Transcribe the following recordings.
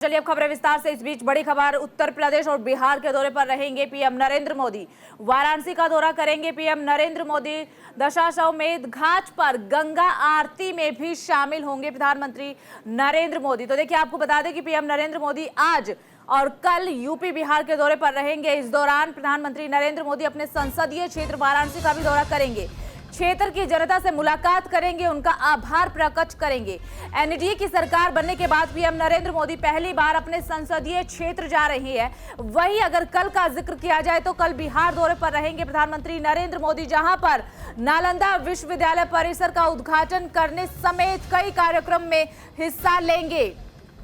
चलिए अब खबरें विस्तार से। इस बीच बड़ी खबर, उत्तर प्रदेश और बिहार के दौरे पर रहेंगे पीएम नरेंद्र मोदी। वाराणसी का दौरा करेंगे पीएम नरेंद्र मोदी। दशाश्वमेध घाट पर गंगा आरती में भी शामिल होंगे प्रधानमंत्री नरेंद्र मोदी। तो देखिए, आपको बता दें कि पीएम नरेंद्र मोदी आज और कल यूपी बिहार के दौरे पर रहेंगे। इस दौरान प्रधानमंत्री नरेंद्र मोदी अपने संसदीय क्षेत्र वाराणसी का भी दौरा करेंगे। क्षेत्र की जनता से मुलाकात करेंगे, उनका आभार प्रकट करेंगे। एनडीए की सरकार बनने के बाद पीएम नरेंद्र मोदी पहली बार अपने संसदीय क्षेत्र जा रही है। वहीं अगर कल का जिक्र किया जाए तो कल बिहार दौरे पर रहेंगे प्रधानमंत्री नरेंद्र मोदी, जहां पर नालंदा विश्वविद्यालय परिसर का उद्घाटन करने समेत कई कार्यक्रम में हिस्सा लेंगे।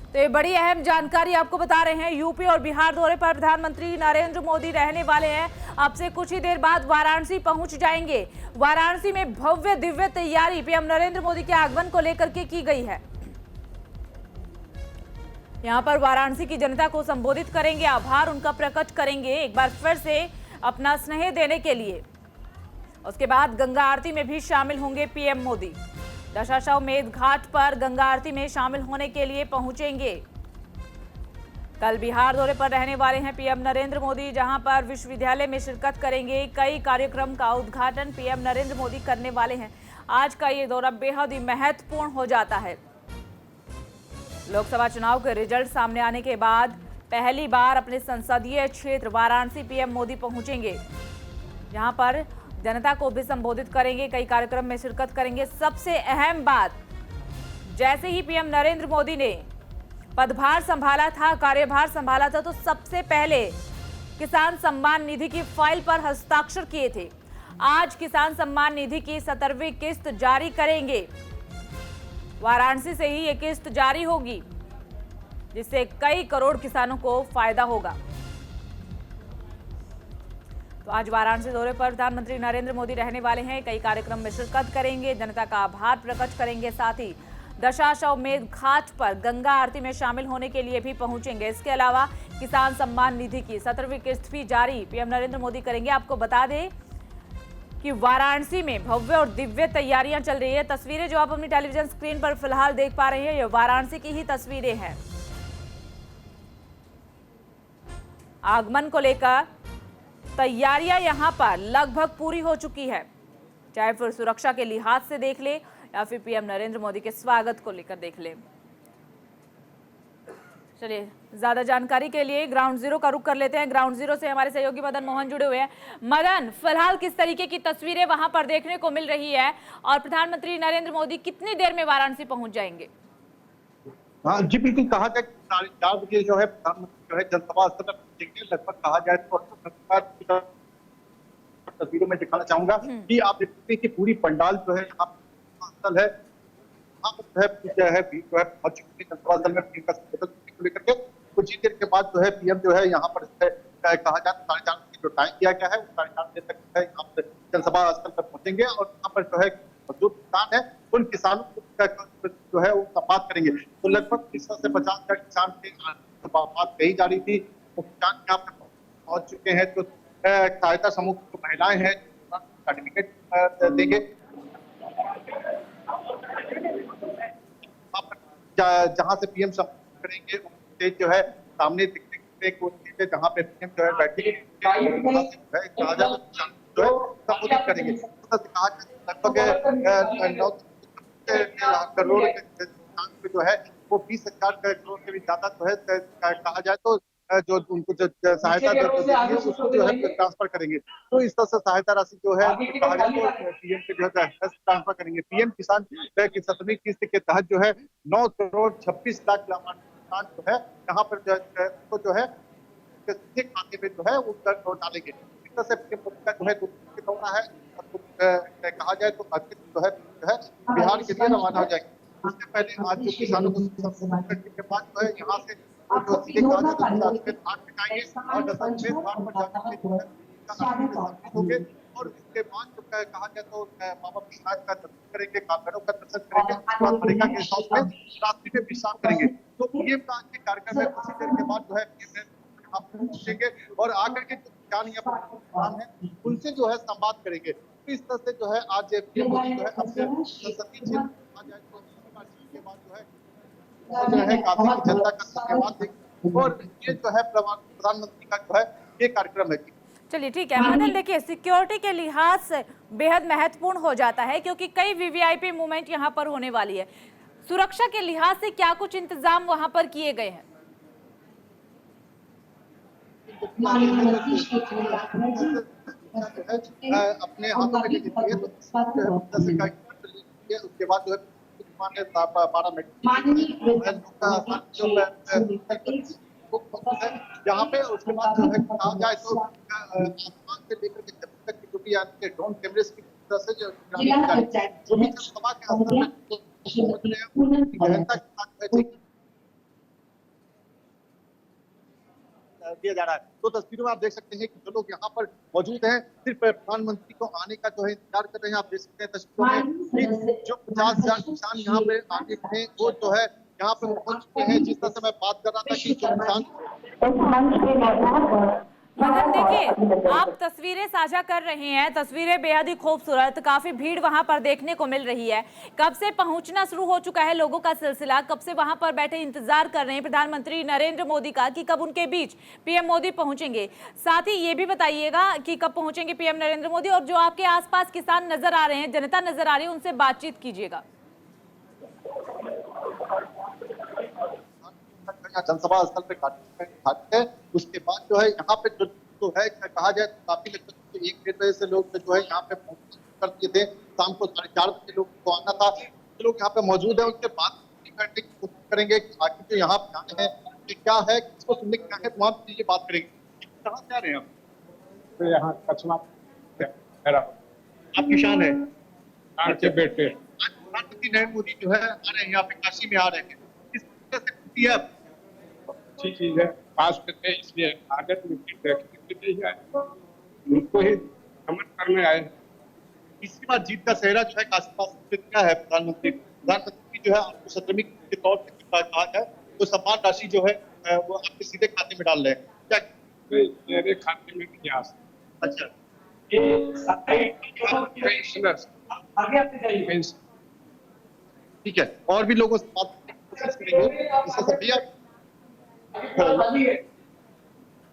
तो ये बड़ी अहम जानकारी आपको बता रहे हैं। यूपी और बिहार दौरे पर प्रधानमंत्री नरेंद्र मोदी रहने वाले हैं। अब से कुछ ही देर बाद वाराणसी पहुंच जाएंगे। वाराणसी में भव्य दिव्य तैयारी पीएम नरेंद्र मोदी के आगमन को लेकर के की गई है। यहां पर वाराणसी की जनता को संबोधित करेंगे, आभार उनका प्रकट करेंगे एक बार फिर से अपना स्नेह देने के लिए। उसके बाद गंगा आरती में भी शामिल होंगे पीएम मोदी। दशाश्वमेध घाट पर गंगा आरती में शामिल होने के लिए पहुंचेंगे। कल बिहार दौरे पर रहने वाले हैं पीएम नरेंद्र मोदी, जहां पर विश्वविद्यालय में शिरकत करेंगे। कई कार्यक्रम का उद्घाटन पीएम नरेंद्र मोदी करने वाले हैं। आज का ये दौरा बेहद ही महत्वपूर्ण हो जाता है। लोकसभा चुनाव के रिजल्ट सामने आने के बाद पहली बार अपने संसदीय क्षेत्र वाराणसी पीएम मोदी पहुंचेंगे, जहां पर जनता को भी संबोधित करेंगे, कई कार्यक्रम में शिरकत करेंगे। सबसे अहम बात, जैसे ही पीएम नरेंद्र मोदी ने पदभार संभाला था, कार्यभार संभाला था, तो सबसे पहले किसान सम्मान निधि की फाइल पर हस्ताक्षर किए थे। आज किसान सम्मान निधि की 17वीं किस्त जारी करेंगे। वाराणसी से ही ये किस्त जारी होगी, जिससे कई करोड़ किसानों को फायदा होगा। तो आज वाराणसी दौरे पर प्रधानमंत्री नरेंद्र मोदी रहने वाले हैं। कई कार्यक्रम में शिरकत करेंगे, जनता का आभार प्रकट करेंगे। साथ ही दशाश्वमेध घाट पर गंगा आरती में शामिल होने के लिए भी पहुंचेंगे। इसके अलावा किसान सम्मान निधि की 17वीं किस्त भी जारी पीएम नरेंद्र मोदी करेंगे। आपको बता दें कि वाराणसी में भव्य और दिव्य तैयारियां चल रही है। तस्वीरें जो आप अपनी टेलीविजन स्क्रीन पर फिलहाल देख पा रहे हैं, ये वाराणसी की ही तस्वीरें हैं। आगमन को लेकर तैयारियां यहां पर लगभग पूरी हो चुकी है, चाहे फिर सुरक्षा के लिहाज से देख ले या फिर पीएम नरेंद्र मोदी के स्वागत को लेकर देख ले। चलिए, ज्यादा जानकारी के लिए ग्राउंड जीरो का रुख कर लेते हैं। ग्राउंड जीरो से हमारे सहयोगी मदन मोहन जुड़े हुए हैं। मदन, फिलहाल किस तरीके की तस्वीरें वहां पर देखने को मिल रही है और प्रधानमंत्री नरेंद्र मोदी कितनी देर में वाराणसी पहुंच जाएंगे? हाँ जी, बिल्कुल। कहा जाए 4:30 बजे जो है प्रधानमंत्री जो है जनसभा स्थल पर पहुंचेंगे। लगभग कहा जाए तो तस्वीरों में दिखाना चाहूंगा कि आप देखते हैं कि पूरी पंडाल जो है यहाँ स्थल है, पहुंच चुकी है जनसभा स्थल में पीएम का संबोधन को लेकर के। कुछ ही देर के बाद जो है पीएम जो है यहाँ पर कहा जाए 4:30 बजे जो टाइम दिया गया है, 4:30 बजे तक जो है यहाँ पर जनसभा स्थल पर पहुंचेंगे और यहाँ पर जो है जो किसान है उन किसानों को जो है वो संवाद करेंगे। तो लगभग 30 से 50,000 किसान की बात कही जा रही थी। तो किसान यहाँ पर पहुंच चुके हैं। तो सहायता समूह की महिलाएं हैं, सर्टिफिकेट देंगे। जहां से पीएम संबोधित करेंगे उससे जो है सामने दिखने को जहां पे पीएम जो है बैठेंगे, संबोधित करेंगे। लगभग 9 करोड़ जो है वो 20,000 करोड़ से भी ज्यादा जो है कहा जाए तो जो उनको जो सहायता उसको जो है ट्रांसफर करेंगे। तो इस तरह से सहायता राशि जो है कहा जाए तो पीएम के जो है ट्रांसफर करेंगे। पीएम किसान की 17वीं किस्त के तहत जो है 9 करोड़ 26 लाख किसान जो है यहाँ पर जो है सीधे खाते में जो है वो डालेंगे। इस तरह से पीएम मोदी का जो है दौरा है। कहा जाए तो जो है बिहार के लिए रवाना हो जाएंगे। उससे पहले आज जो किसानों को करने के बाद जो है यहाँ से जो सीधे घाट पे जाएंगे और दशाश्वमेध घाट पर जाकर होंगे और इसके बाद जो कहा जाए तो बाबा विश्वनाथ का दर्शन करेंगे, कांवड़ों का दर्शन करेंगे, उसके बाद मरेगा गेस्ट हाउस में रात्रि में विश्राम करेंगे। तो पीएम का आज के कार्यक्रम में कुछ देर के बाद जो है पीएम पहुंचेंगे और आकर के जो किसान या किसान है उनसे जो है संवाद करेंगे। तो इस तरह से जो है आज पीएम मोदी जो है अपने संसदीय क्षेत्र आ जाए तो के बाद जो है और जो है काशी की जनता का धन्यवाद देंगे। और ये जो है प्रधानमंत्री का जो है ये कार्यक्रम है। चलिए ठीक है मदन, देखिए सिक्योरिटी के लिहाज से बेहद महत्वपूर्ण हो जाता है क्योंकि कई वीवीआईपी मूवमेंट यहाँ पर होने वाली है। सुरक्षा के लिहाज से क्या कुछ इंतजाम वहां पर किए गए हैं? अपने हाथों में लेती है तो उसके बाद जो है 12 मिनट यहाँ पे उसके बाद जो है कहा जाए तो आसमान से लेकर के जमीन तक की जो भी आपके ड्रोन कैमरे की तरह से जो भी सभा के असर में गहनता के साथ दिया जा रहा है। तो तस्वीरों में आप देख सकते हैं कि जो लोग यहाँ पर मौजूद हैं सिर्फ प्रधानमंत्री को आने का जो है इंतजार कर रहे हैं। आप देख सकते हैं तस्वीरों में जो 50,000 किसान यहाँ पे आगे थे वो जो है यहाँ पे पहुंच चुके हैं। जिस तरह से मैं बात कर रहा था कि जो किसान मदन देखिए आप तस्वीरें साझा कर रहे हैं, तस्वीरें बेहद ही खूबसूरत, काफी भीड़ वहां पर देखने को मिल रही है। कब से पहुंचना शुरू हो चुका है लोगों का सिलसिला, कब से वहां पर बैठे इंतजार कर रहे हैं प्रधानमंत्री नरेंद्र मोदी का कि कब उनके बीच पीएम मोदी पहुंचेंगे? साथ ही ये भी बताइएगा कि कब पहुंचेंगे पीएम नरेंद्र मोदी, और जो आपके आसपास किसान नजर आ रहे हैं, जनता नजर आ रही है, उनसे बातचीत कीजिएगा। जनसभा स्थल पे घाट है। उसके बाद जो है यहाँ पे जो है कहा जाए तो काफी लगभग 1-1.5 बजे से लोग जो है यहाँ पे कर दिए थे। शाम को 4:30 बजे लोग को आना था। जो लोग यहाँ पे मौजूद है उनसे बात करने की कोशिश करेंगे कि आखिर जो यहाँ पे आए हैं कि क्या है, किसको सुनने क्या है, वहाँ ये बात करेंगे। कहाँ से आ रहे हैं आप? तो यहाँ कछुआ आप किसान है के बेटे प्रधानमंत्री नरेंद्र मोदी जो है आ रहे हैं यहाँ पे, काशी में आ रहे हैं, किस तरह से खुशी है? अच्छी चीज है, पास करते हैं इसलिए आगे उनको ही समझ करने आए। इसके बाद जीत का सेहरा जो है काशी पास क्या है? प्रधानमंत्री जो है आपको 17वीं के तौर पर कहा है तो सम्मान राशि जो है वो आपके सीधे खाते में डाल रहे हैं क्या? मेरे खाते में नहीं आ सकता। अच्छा ठीक है, और भी लोगों से बात करने की कोशिश करेंगे। इससे सब भैया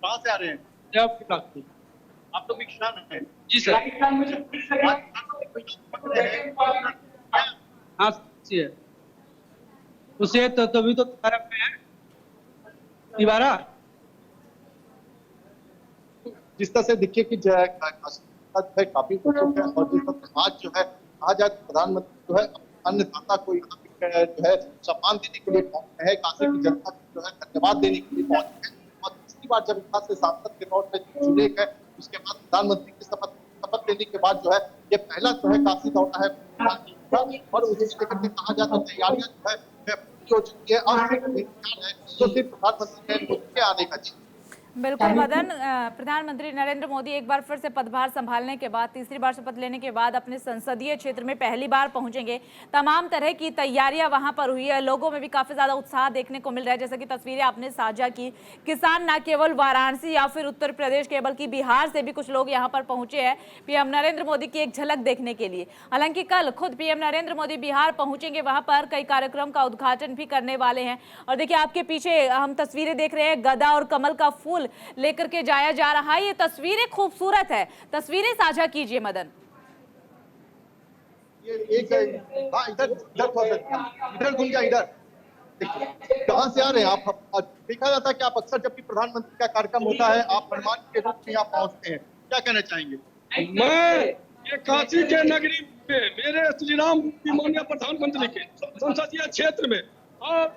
कहाँ से आ रहे हैं? आप तो किसान हैं? जी सर। हाँ उसे तो तभी तो दीवारा जिस तरह से देखिए कि जो है काफी उत्सुक है और जिस तरह से आज जो है कहा जाए प्रधानमंत्री जो है अन्नदाता को यहाँ पे जो है सम्मान देने के लिए पहुंचे हैं, काशी की जनता को जो है धन्यवाद देने के लिए पहुंचे हैं। और तीसरी बार जब यहाँ से सांसद के तौर पर चुने गए उसके बाद प्रधानमंत्री की शपथ लेने के बाद जो है ये पहला जो है काशी दौरा है और उसे लेकर के कहा जाता है तैयारियां जो है पूरी हो चुकी है और तो सिर्फ प्रधानमंत्री नरेंद्र मोदी के आने का। बिल्कुल मदन, प्रधानमंत्री नरेंद्र मोदी एक बार फिर से पदभार संभालने के बाद, तीसरी बार शपथ लेने के बाद अपने संसदीय क्षेत्र में पहली बार पहुंचेंगे। तमाम तरह की तैयारियां वहां पर हुई है, लोगों में भी काफी ज्यादा उत्साह देखने को मिल रहा है। जैसा कि तस्वीरें आपने साझा की, किसान न केवल वाराणसी या फिर उत्तर प्रदेश के बल्कि बिहार से भी कुछ लोग यहाँ पर पहुंचे हैं पीएम नरेंद्र मोदी की एक झलक देखने के लिए। हालांकि कल खुद पीएम नरेंद्र मोदी बिहार पहुंचेंगे, वहां पर कई कार्यक्रम का उद्घाटन भी करने वाले हैं। और देखिए आपके पीछे हम तस्वीरें देख रहे हैं, गदा और कमल का फूल लेकर के जाया जा रहा है। ये तस्वीरें खूबसूरत है, तस्वीरें साझा कीजिए मदन। ये एक इधर घूम गया, इधर कहाँ से आ रहे हैं आप? देखा जाता है कि आप अक्सर जब भी प्रधानमंत्री का कार्यक्रम होता है आप मेहमान के रूप में यहाँ पहुँचते हैं, क्या कहना चाहेंगे? मैं ये काशी के नगरी में मेरे श्री राम माननीय प्रधानमंत्री के संसदीय क्षेत्र में और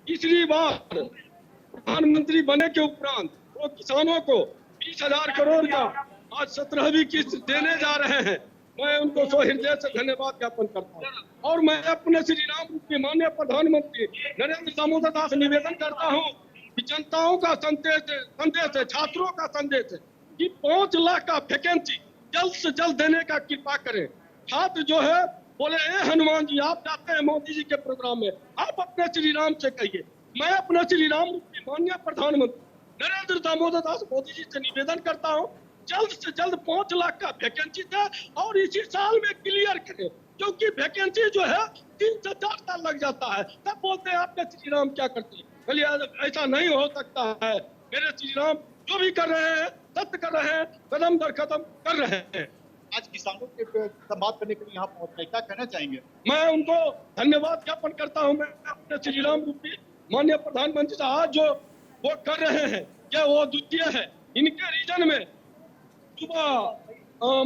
तीसरी बार प्रधानमंत्री बने के उपरांत वो किसानों को 20,000 करोड़ का आज 17वीं किस्त देने जा रहे हैं। मैं उनको हृदय से धन्यवाद ज्ञापन करता हूँ और मैं अपने श्री राम माननीय प्रधानमंत्री नरेंद्र दामोदर दास निवेदन करता हूँ कि जनताओं का संदेश है, छात्रों का संदेश है कि 5 लाख का वैकेंसी जल्द से जल्द देने का कृपा करें। छात्र जो है बोले हनुमान जी आप जाते हैं मोदी जी के प्रोग्राम में, आप अपने श्री राम से कहिए। मैं अपने श्री राम माननीय प्रधानमंत्री नरेंद्र दामोदर दास मोदी जी से निवेदन करता हूं जल्द से जल्द 5 लाख का वैकेंसी दे और इसी साल में क्लियर करें। क्योंकि वैकेंसी जो है 3 से 4 साल लग जाता है। तब बोलते हैं आपके श्री राम क्या करते हैं। बोलिए ऐसा नहीं हो सकता है। मेरे श्री राम जो भी कर रहे हैं सत्य कर रहे हैं, कदम दर कदम कर रहे हैं। आज किसानों के संवाद करने के लिए यहाँ पहुंच रहे, क्या कहना चाहेंगे? मैं उनको धन्यवाद ज्ञापन करता हूं। मैं अपने श्री राम रूपी माननीय प्रधानमंत्री साहब जो वो कर रहे हैं, क्या वो द्वितीय है। इनके रीजन में युवा,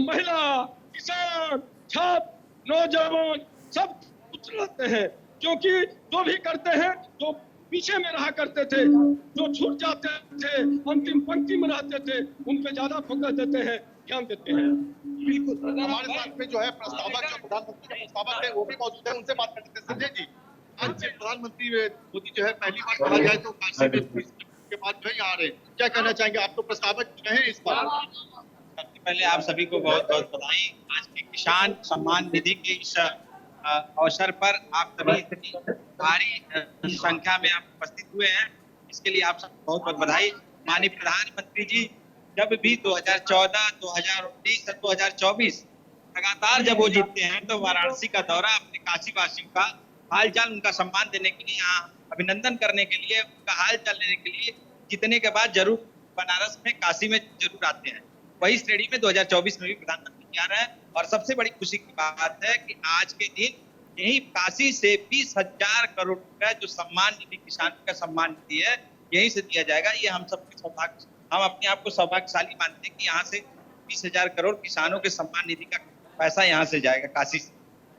महिला, किसान, छात्र, नौजवान सब कुछ रहते हैं, क्योंकि जो भी करते हैं जो पीछे में रहा करते थे, जो छूट जाते थे, अंतिम पंक्ति में रहते थे, उन पे ज्यादा फोकस देते हैं, ध्यान देते हैं। बिल्कुल, हमारे साथ में जो है प्रस्तावक, जो प्रधानमंत्री के प्रस्तावक है वो भी मौजूद है, उनसे बात करते हैं। संजय जी, आज प्रधानमंत्री मोदी जो है पहली बार कहा जाए तो काशी में के बाद जो है यहाँ आ रहे हैं, क्या कहना चाहेंगे? आप तो प्रस्तावक रहे इस बार। सबसे पहले आप सभी को बहुत बहुत बधाई। आज के किसान सम्मान निधि के इस अवसर पर आप सभी भारी संख्या में आप उपस्थित हुए हैं, इसके लिए आप सब बहुत बहुत बधाई। माननीय प्रधानमंत्री जी जब भी 2014, 2019 और 2024 लगातार जब वो जीतते हैं तो वाराणसी का दौरा अपने काशी वासियों का हालचाल, उनका सम्मान देने के लिए, यहाँ अभिनंदन करने के लिए, उनका हालचाल लेने के लिए जीतने के बाद जरूर बनारस में, काशी में जरूर आते हैं। वही श्रेणी में 2024 में भी प्रधानमंत्री आ रहे हैं और सबसे बड़ी खुशी की बात है कि आज के दिन यही काशी से 20,000 करोड़ रुपए जो सम्मान निधि, किसान का सम्मान निधि है, यहीं से दिया जाएगा। ये हम सबके सौभाग्य, हम अपने आप को सौभाग्यशाली मानते हैं कि यहाँ से 20,000 करोड़ किसानों के सम्मान निधि का पैसा यहाँ से जाएगा काशी से।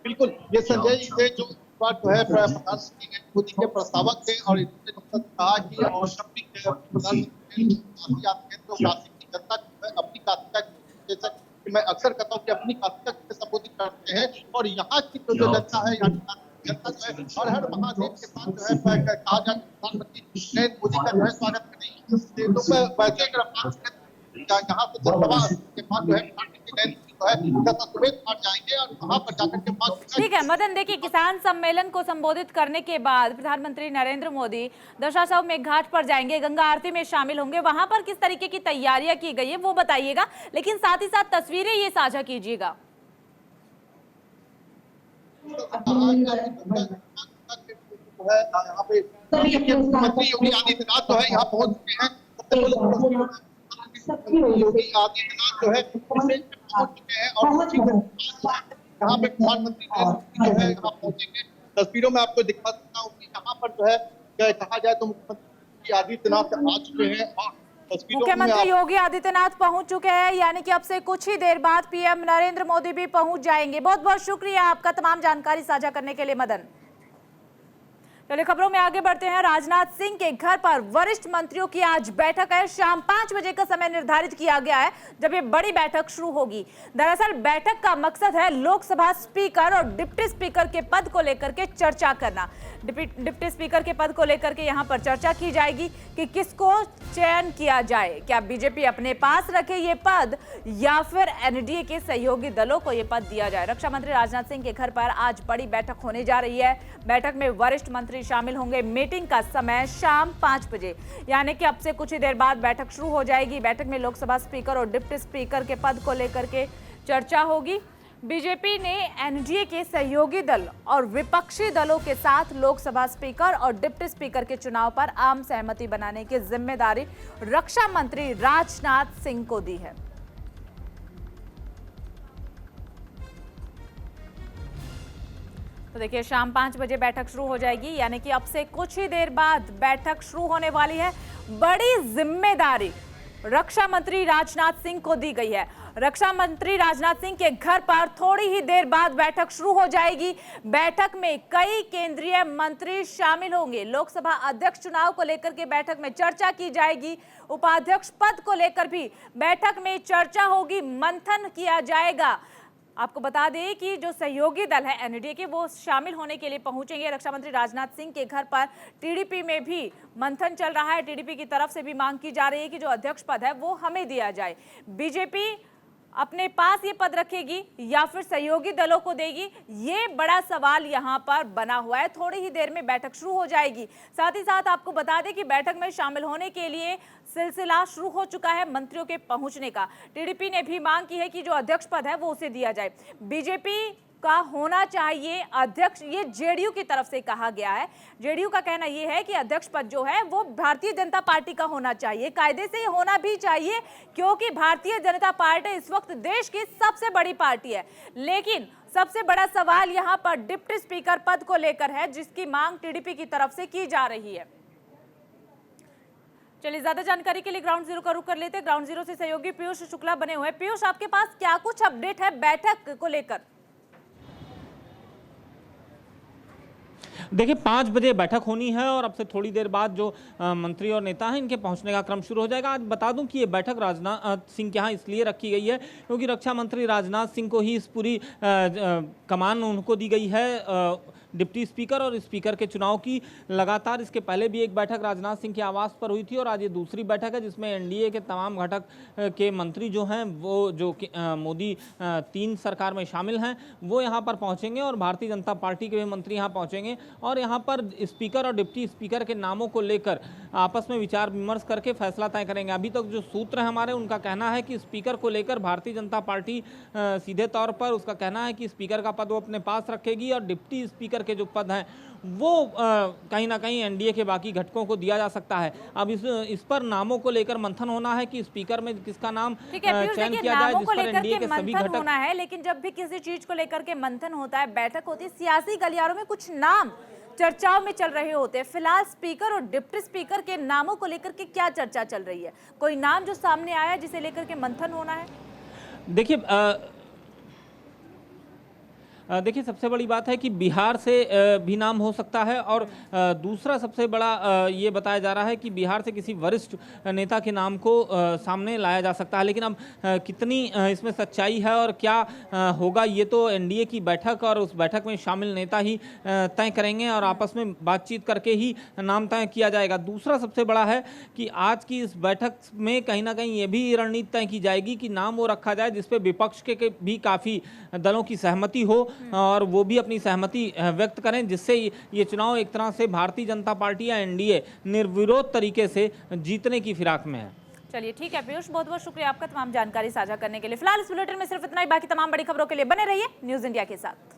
बिल्कुल, ये संजय जी थे जो बार जो है प्रधानमंत्री मोदी के प्रस्तावक थे और इन्होंने कहा कि और शब्द प्रधानमंत्री काशी आते हैं तो काशी की जनता जो है अपनी काशी का, जैसा कि मैं अक्सर कहता हूँ कि अपनी काशी का संबोधित करते हैं और यहाँ की जो जनता है, यहाँ की जनता जो है हर महादेव के साथ जो है कहा जाए प्रधानमंत्री नरेंद्र मोदी का जो है स्वागत करेंगे। तो वैसे यहाँ से जनसभा के बाद जो है जाएंगे और वहां पर जाकर के बात। ठीक है मदन, देखिए किसान सम्मेलन को संबोधित करने के बाद प्रधानमंत्री नरेंद्र मोदी दशाश्व मेघघाट पर जाएंगे, गंगा आरती में शामिल होंगे। वहां पर किस तरीके की तैयारियां की गई है वो बताइएगा, लेकिन साथ ही साथ तस्वीरें ये साझा कीजिएगा। यहाँ पे मुख्यमंत्री योगी आदित्यनाथ जो है यहाँ पहुंच चुके हैं। योगी आदित्यनाथ जो है पहुंच चुके हैं और यहाँ पे प्रधानमंत्री जो है यहाँ पहुंचेंगे। तस्वीरों में आपको दिखा सकता हूँ कि यहाँ पर जो है कहा जाए तो मुख्यमंत्री आदित्यनाथ आ चुके हैं और मुख्यमंत्री योगी आदित्यनाथ पहुंच चुके हैं, यानी कि अब से कुछ ही देर बाद पीएम नरेंद्र मोदी भी पहुंच जाएंगे। बहुत बहुत शुक्रिया आपका तमाम जानकारी साझा करने के लिए मदन। चलिए खबरों में आगे बढ़ते हैं। राजनाथ सिंह के घर पर वरिष्ठ मंत्रियों की आज बैठक है। शाम 5 बजे का समय निर्धारित किया गया है जब ये बड़ी बैठक शुरू होगी। दरअसल बैठक का मकसद है लोकसभा स्पीकर और डिप्टी स्पीकर के पद को लेकर के चर्चा करना। डिप्टी स्पीकर के पद को लेकर के यहाँ पर चर्चा की जाएगी कि किसको चयन किया जाए, क्या बीजेपी अपने पास रखे ये पद या फिर एनडीए के सहयोगी दलों को ये पद दिया जाए। रक्षा मंत्री राजनाथ सिंह के घर पर आज बड़ी बैठक होने जा रही है। बैठक में वरिष्ठ मंत्री शामिल होंगे। मीटिंग का समय शाम 5 बजे, यानी कि अब से कुछ ही देर बाद बैठक शुरू हो जाएगी। बैठक में लोकसभा स्पीकर और डिप्टी स्पीकर के पद को लेकर के चर्चा होगी। बीजेपी ने एनडीए के सहयोगी दल और विपक्षी दलों के साथ लोकसभा स्पीकर और डिप्टी स्पीकर के चुनाव पर आम सहमति बनाने की जिम्मेदारी रक्षा मंत्री राजनाथ सिंह को दी है। तो देखिए शाम 5 बजे बैठक शुरू हो जाएगी, यानी कि अब से कुछ ही देर बाद बैठक शुरू होने वाली है। बड़ी जिम्मेदारी रक्षा मंत्री राजनाथ सिंह को दी गई है। रक्षा मंत्री राजनाथ सिंह के घर पर थोड़ी ही देर बाद बैठक शुरू हो जाएगी। बैठक में कई केंद्रीय मंत्री शामिल होंगे। लोकसभा अध्यक्ष चुनाव को लेकर के बैठक में चर्चा की जाएगी। उपाध्यक्ष पद को लेकर भी बैठक में चर्चा होगी, मंथन किया जाएगा। आपको बता दें कि जो सहयोगी दल है एनडीए के, वो शामिल होने के लिए पहुंचेंगे रक्षा मंत्री राजनाथ सिंह के घर पर। टीडीपी में भी मंथन चल रहा है। टीडीपी की तरफ से भी मांग की जा रही है कि जो अध्यक्ष पद है वो हमें दिया जाए। बीजेपी अपने पास ये पद रखेगी या फिर सहयोगी दलों को देगी, ये बड़ा सवाल यहाँ पर बना हुआ है। थोड़ी ही देर में बैठक शुरू हो जाएगी। साथ ही साथ आपको बता दें कि बैठक में शामिल होने के लिए सिलसिला शुरू हो चुका है मंत्रियों के पहुंचने का। टीडीपी ने भी मांग की है कि जो अध्यक्ष पद है वो उसे दिया जाए। बीजेपी का होना चाहिए अध्यक्ष, ये जेडीयू की तरफ से कहा गया है। जेडीयू का कहना यह है कि अध्यक्ष पद जो है वो भारतीय जनता पार्टी का होना चाहिए, कायदे से होना भी चाहिए, क्योंकि भारतीय जनता पार्टी इस वक्त देश की सबसे बड़ी पार्टी है। लेकिन सबसे बड़ा सवाल यहां पर डिप्टी स्पीकर पद को लेकर है, जिसकी मांग टीडीपी की तरफ से की जा रही है। चलिए, ज्यादा जानकारी के लिए ग्राउंड जीरो का रुख कर लेते हैं। ग्राउंड जीरो से सहयोगी पीयूष शुक्ला बने हुए हैं। पीयूष, आपके पास क्या कुछ अपडेट है बैठक को लेकर? देखिए 5 बजे बैठक होनी है और अब से थोड़ी देर बाद जो मंत्री और नेता हैं इनके पहुंचने का क्रम शुरू हो जाएगा। आज बता दूं कि ये बैठक राजनाथ सिंह के यहाँ इसलिए रखी गई है क्योंकि रक्षा मंत्री राजनाथ सिंह को ही इस पूरी कमान उनको दी गई है डिप्टी स्पीकर और स्पीकर के चुनाव की। लगातार इसके पहले भी एक बैठक राजनाथ सिंह के आवास पर हुई थी और आज ये दूसरी बैठक है जिसमें एनडीए के तमाम घटक के मंत्री जो हैं वो जो मोदी 3 सरकार में शामिल हैं वो यहाँ पर पहुँचेंगे और भारतीय जनता पार्टी के भी मंत्री यहाँ पहुँचेंगे और यहाँ पर स्पीकर और डिप्टी स्पीकर के नामों को लेकर आपस में विचार विमर्श करके फैसला तय करेंगे। अभी तक जो सूत्र है हमारे उनका कहना है कि स्पीकर को लेकर भारतीय जनता पार्टी सीधे तौर पर उसका कहना है कि स्पीकर का पद वो अपने पास रखेगी और डिप्टी स्पीकर के जो पद हैं वो कहीं ना कहीं एनडीए के बाकी घटकों को दिया जा सकता है। अब इस पर नामों को लेकर मंथन होना है कि स्पीकर में किसका नाम चयन किया जाए, जिस पर एनडीए के सभी घटक होना है। लेकिन जब भी किसी चीज को लेकर के मंथन होता है, बैठक होती है, सियासी गलियारों में कुछ नाम चर्चाओं में चल रहे होते हैं। फिलहाल स्पीकर और डिप्टी स्पीकर के नामों को लेकर के क्या चर्चा चल रही है? कोई नाम जो सामने आया जिसे लेकर के मंथन होना है? देखिए सबसे बड़ी बात है कि बिहार से भी नाम हो सकता है और दूसरा सबसे बड़ा ये बताया जा रहा है कि बिहार से किसी वरिष्ठ नेता के नाम को सामने लाया जा सकता है। लेकिन अब कितनी इसमें सच्चाई है और क्या होगा ये तो एनडीए की बैठक और उस बैठक में शामिल नेता ही तय करेंगे और आपस में बातचीत करके ही नाम तय किया जाएगा। दूसरा सबसे बड़ा है कि आज की इस बैठक में कहीं ना कहीं ये भी रणनीति तय की जाएगी कि नाम वो रखा जाए जिसपे विपक्ष के भी काफ़ी दलों की सहमति हो और वो भी अपनी सहमति व्यक्त करें, जिससे ये चुनाव एक तरह से भारतीय जनता पार्टी या एनडीए निर्विरोध तरीके से जीतने की फिराक में है। चलिए ठीक है पीयूष, बहुत बहुत शुक्रिया आपका तमाम जानकारी साझा करने के लिए। फिलहाल इस बुलेटिन में सिर्फ इतना ही। बाकी तमाम बड़ी खबरों के लिए बने रहिए न्यूज़ इंडिया के साथ।